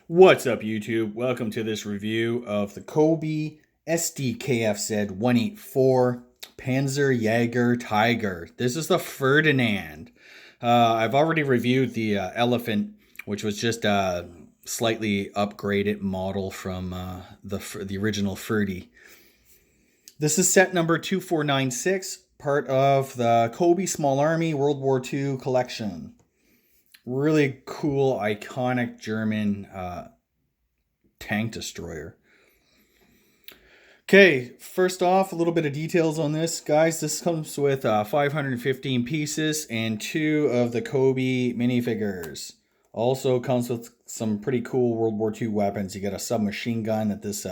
What's up, YouTube? Welcome to this review of the Cobi SDKFZ 184 Panzer Tiger. This is the Ferdinand. I've already reviewed the Elephant, which was just a slightly upgraded model from the original Ferdy. This is set number 2496, part of the Cobi Small Army World War II collection. Really cool, iconic German tank destroyer. Okay, first off, a little bit of details on this, guys. This comes with 515 pieces and 2 of the Cobi minifigures. Also comes with some pretty cool World War II weapons. You got a submachine gun that this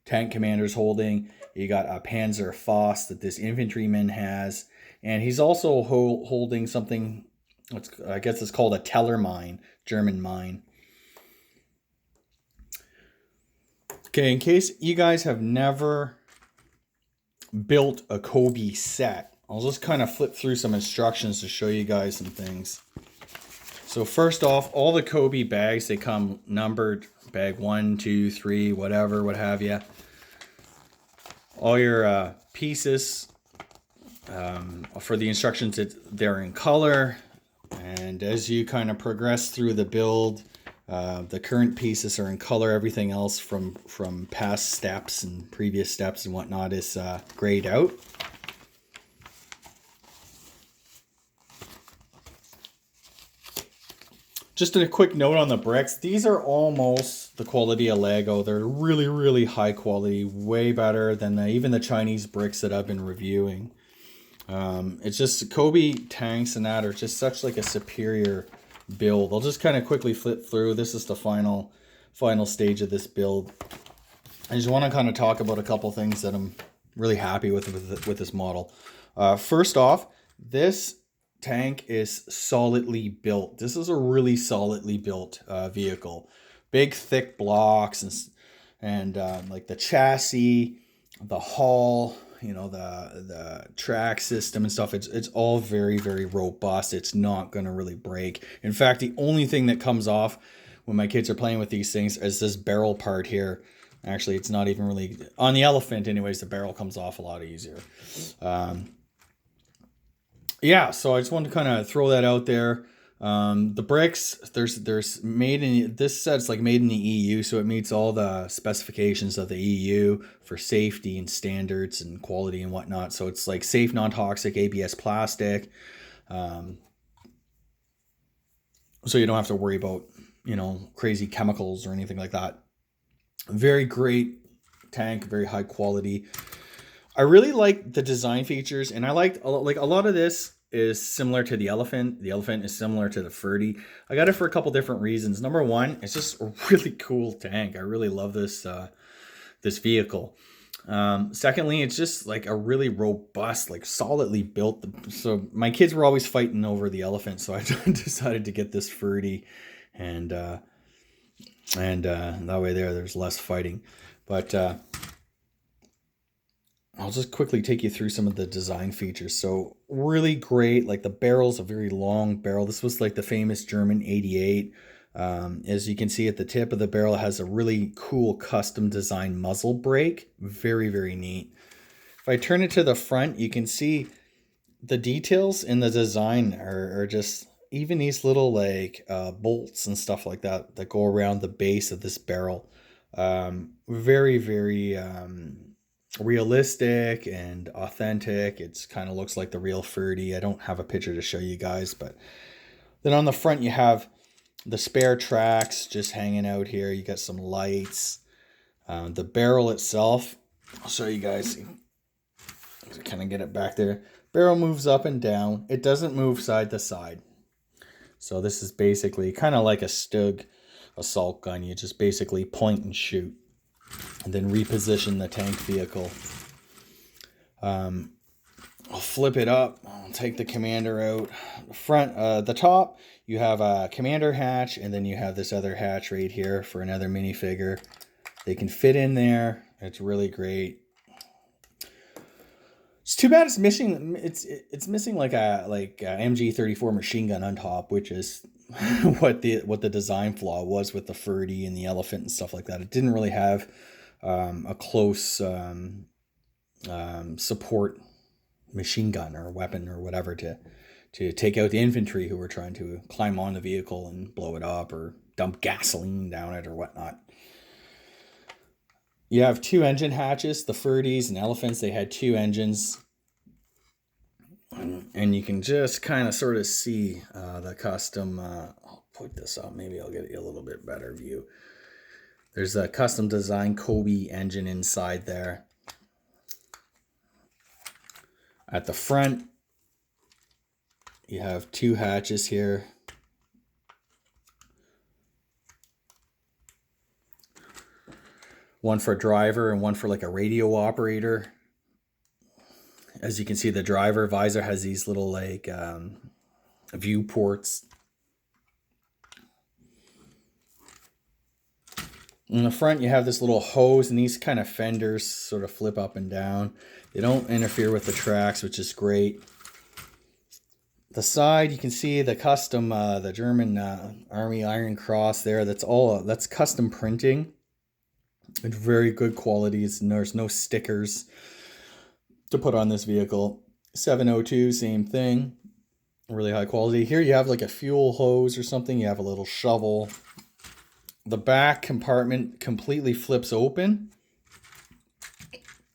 tank commander's holding. You got a Panzer Faust that this infantryman has. And he's also holding something, I guess it's called a Teller mine, German mine. Okay, in case you guys have never built a Cobi set, I'll just kind of flip through some instructions to show you guys some things. So first off, all the Cobi bags, they come numbered, bag 1, 2, 3, whatever, what have you. All your pieces, for the instructions, they're in color. And as you kind of progress through the build, the current pieces are in color. Everything else from past steps and previous steps and whatnot is grayed out. Just a quick note on the bricks. These are almost the quality of Lego. They're really, really high quality, way better than even the Chinese bricks that I've been reviewing. It's just Cobi tanks and that are just such like a superior build. I'll just kind of quickly flip through. This is the final stage of this build. I just want to kind of talk about a couple things that I'm really happy with this model. First off, this tank is solidly built. This is a really solidly built vehicle. Big thick blocks and like the chassis, the hull, you know, the track system and stuff, it's all very, very robust. It's not going to really break. In fact, the only thing that comes off when my kids are playing with these things is this barrel part here. Actually, it's not even really on the Elephant anyways. The barrel comes off a lot easier. Yeah, so I just wanted to kind of throw that out there. The bricks, there's made in, this set's like made in the EU, so it meets all the specifications of the EU for safety and standards and quality and whatnot. So it's like safe, non-toxic ABS plastic. So you don't have to worry about, you know, crazy chemicals or anything like that. Very great tank, very high quality. I really like the design features, and I liked like a lot of this is similar to the Elephant. The Elephant is similar to the Ferdy. I got it for a couple different reasons. Number one, it's just a really cool tank. I really love this this vehicle. Secondly, it's just like a really robust, like solidly built. So my kids were always fighting over the Elephant, so I decided to get this Ferdy, and that way there's less fighting. But I'll just quickly take you through some of the design features. So really great, like the barrel's a very long barrel. This was like the famous German 88. As you can see at the tip of the barrel, it has a really cool custom design muzzle brake. Very, very neat. If I turn it to the front, you can see the details in the design are just, even these little like bolts and stuff like that that go around the base of this barrel. Very, very realistic and authentic. It's kind of looks like the real Ferdy. I don't have a picture to show you guys, but then on the front you have the spare tracks just hanging out here. You got some lights. The barrel itself, I'll show you guys. Kind of get it back there. Barrel moves up and down. It doesn't move side to side. So this is basically kind of like a Stug assault gun. You just basically point and shoot, and then reposition the tank vehicle. I'll flip it up. I'll take the commander out. The top, you have a commander hatch, and then you have this other hatch right here for another minifigure. They can fit in there. It's really great. too bad it's missing. It's missing like a MG34 machine gun on top, which is what the design flaw was with the Ferdy and the Elephant and stuff like that. It didn't really have a close support machine gun or weapon or whatever to take out the infantry who were trying to climb on the vehicle and blow it up or dump gasoline down it or whatnot. You have two engine hatches. The Ferdys and Elephants, they had two engines. And you can just kind of sort of see the custom. I'll put this up. Maybe I'll get you a little bit better view. There's a custom design Cobi engine inside there. At the front, you have two hatches here. One for driver and one for like a radio operator. As you can see, the driver visor has these little like view ports. In the front, you have this little hose, and these kind of fenders sort of flip up and down. They don't interfere with the tracks, which is great. The side, you can see the custom, the German Army Iron Cross there. That's custom printing. It's very good quality. There's no stickers to put on this vehicle. 702, same thing. Really high quality. Here you have like a fuel hose or something. You have a little shovel. The back compartment completely flips open.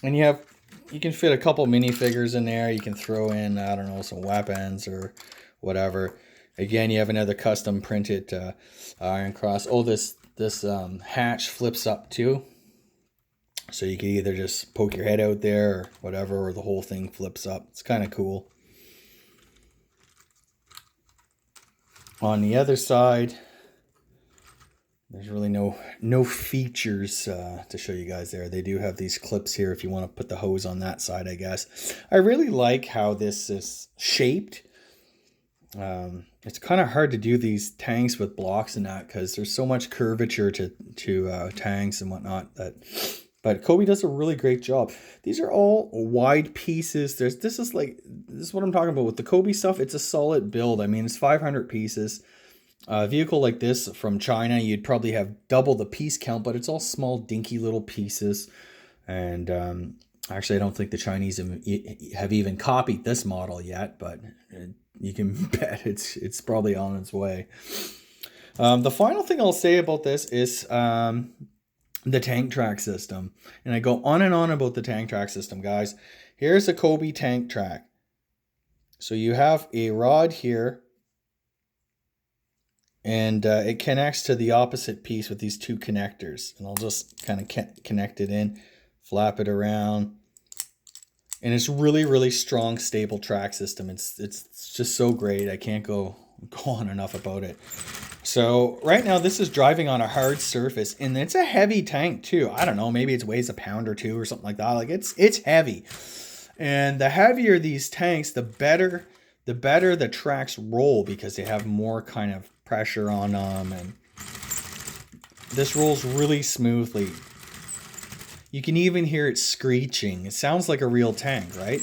And you can fit a couple minifigures in there. You can throw in, I don't know, some weapons or whatever. Again, you have another custom printed Iron Cross. Oh, this hatch flips up too. So you can either just poke your head out there or whatever, or the whole thing flips up. It's kind of cool. On the other side, there's really no features to show you guys there. They do have these clips here if you want to put the hose on that side, I guess. I really like how this is shaped. It's kind of hard to do these tanks with blocks and that because there's so much curvature to tanks and whatnot. But Cobi does a really great job. These are all wide pieces. This is what I'm talking about with the Cobi stuff. It's a solid build. I mean, it's 500 pieces. A vehicle like this from China, you'd probably have double the piece count, but it's all small, dinky little pieces. And actually, I don't think the Chinese have even copied this model yet, but you can bet it's probably on its way. The final thing I'll say about this is the tank track system. And I go on and on about the tank track system, guys. Here's a Cobi tank track. So you have a rod here. And it connects to the opposite piece with these two connectors. And I'll just kind of connect it in, flap it around. And it's really, really strong, stable track system. It's just so great. I can't go on enough about it. So right now this is driving on a hard surface. And it's a heavy tank too. I don't know, maybe it weighs a pound or two or something like that. Like it's heavy. And the heavier these tanks, the better the tracks roll because they have more kind of pressure on them, and this rolls really smoothly. You can even hear it screeching. It sounds like a real tank, right?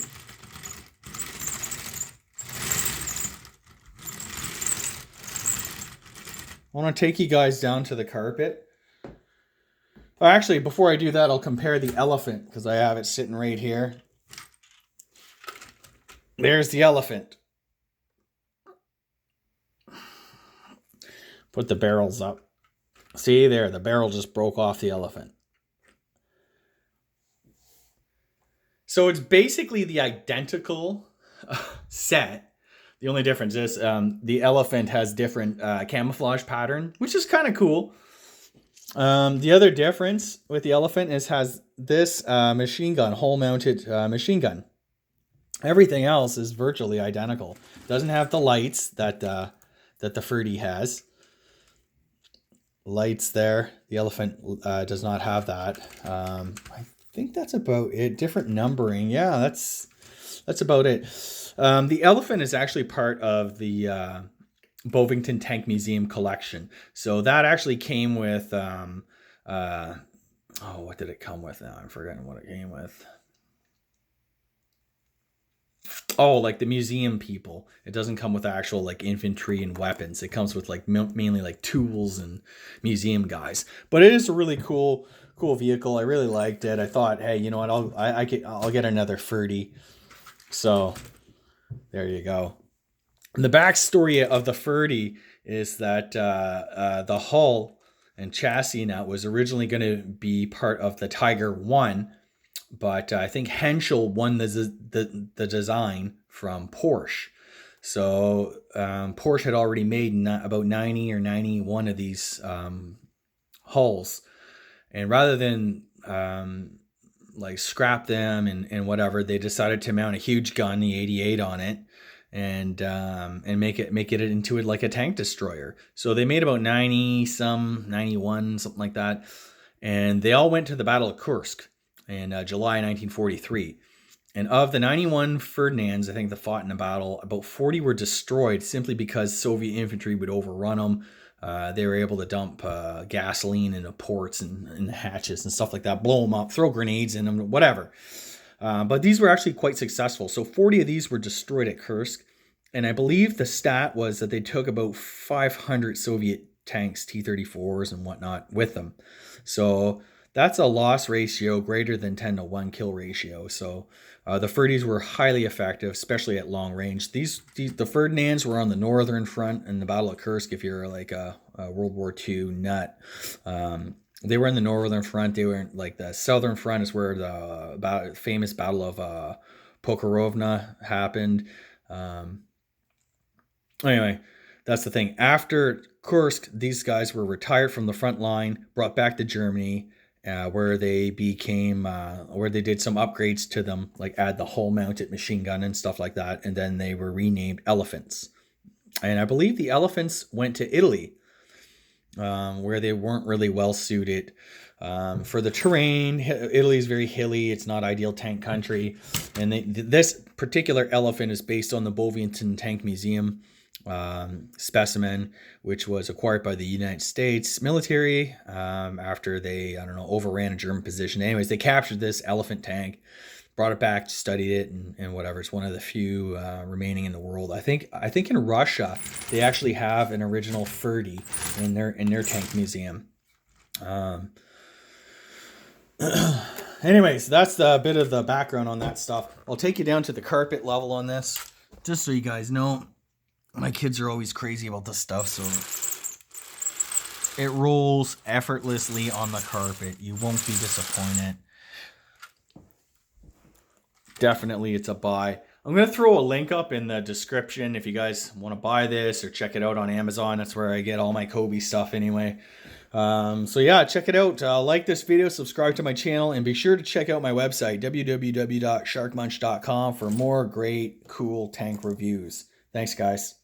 I want to take you guys down to the carpet. Actually, before I do that, I'll compare the Elephant because I have it sitting right here. There's the Elephant. Put the barrels up. See there, the barrel just broke off the Elephant. So it's basically the identical set. The only difference is the Elephant has different camouflage pattern, which is kind of cool. The other difference with the Elephant has this machine gun, hole-mounted machine gun. Everything else is virtually identical. Doesn't have the lights that the Ferdy has. Lights there. The Elephant does not have that. I think that's about it. Different numbering. Yeah, that's about it. The Elephant is actually part of the Bovington Tank Museum collection. So that actually came with what did it come with now? I'm forgetting what it came with. Oh, like the museum people. It doesn't come with actual like infantry and weapons. It comes with like mainly like tools and museum guys. But it is a really cool vehicle. I really liked it. I thought, hey, you know what? I'll get another 30. So there you go. And the backstory of the 30 is that the hull and chassis now was originally going to be part of the Tiger 1, but I think Henschel won the design from Porsche. So Porsche had already made about 90 or 91 of these hulls, and rather than like scrap them and whatever, they decided to mount a huge gun, the 88, on it, and make it into like a tank destroyer. So they made about 91, something like that, and they all went to the Battle of Kursk in July 1943. And of the 91 Ferdinands, I think, that fought in the battle, about 40 were destroyed simply because Soviet infantry would overrun them. They were able to dump gasoline into ports and hatches and stuff like that, blow them up, throw grenades in them, whatever. But these were actually quite successful. So 40 of these were destroyed at Kursk. And I believe the stat was that they took about 500 Soviet tanks, T-34s and whatnot, with them. So that's a loss ratio greater than 10 to 1 kill ratio. So the 30s were highly effective, especially at long range. The Ferdinands were on the northern front in the Battle of Kursk. If you're like a World War II nut, they were in the northern front. They were in, like, the southern front is where the famous Battle of Pokrovna happened. Anyway, that's the thing. After Kursk, these guys were retired from the front line, brought back to Germany, where they did some upgrades to them, like add the hull-mounted machine gun and stuff like that, and then they were renamed Elephants. And I believe the Elephants went to Italy, where they weren't really well suited for the terrain. Italy is very hilly. It's not ideal tank country. And this particular Elephant is based on the Bovington Tank Museum specimen, which was acquired by the United States military after they, overran a German position. Anyways, they captured this elephant tank, brought it back, studied it, and whatever. It's one of the few remaining in the world. I think in Russia they actually have an original 30 in their tank museum. Anyways, that's a bit of the background on that stuff. I'll take you down to the carpet level on this, just so you guys know. My kids are always crazy about this stuff, so it rolls effortlessly on the carpet. You won't be disappointed. Definitely, it's a buy. I'm going to throw a link up in the description if you guys want to buy this or check it out on Amazon. That's where I get all my Cobi stuff anyway. So yeah, check it out. Like this video, subscribe to my channel, and be sure to check out my website, www.sharkmunch.com, for more great, cool tank reviews. Thanks, guys.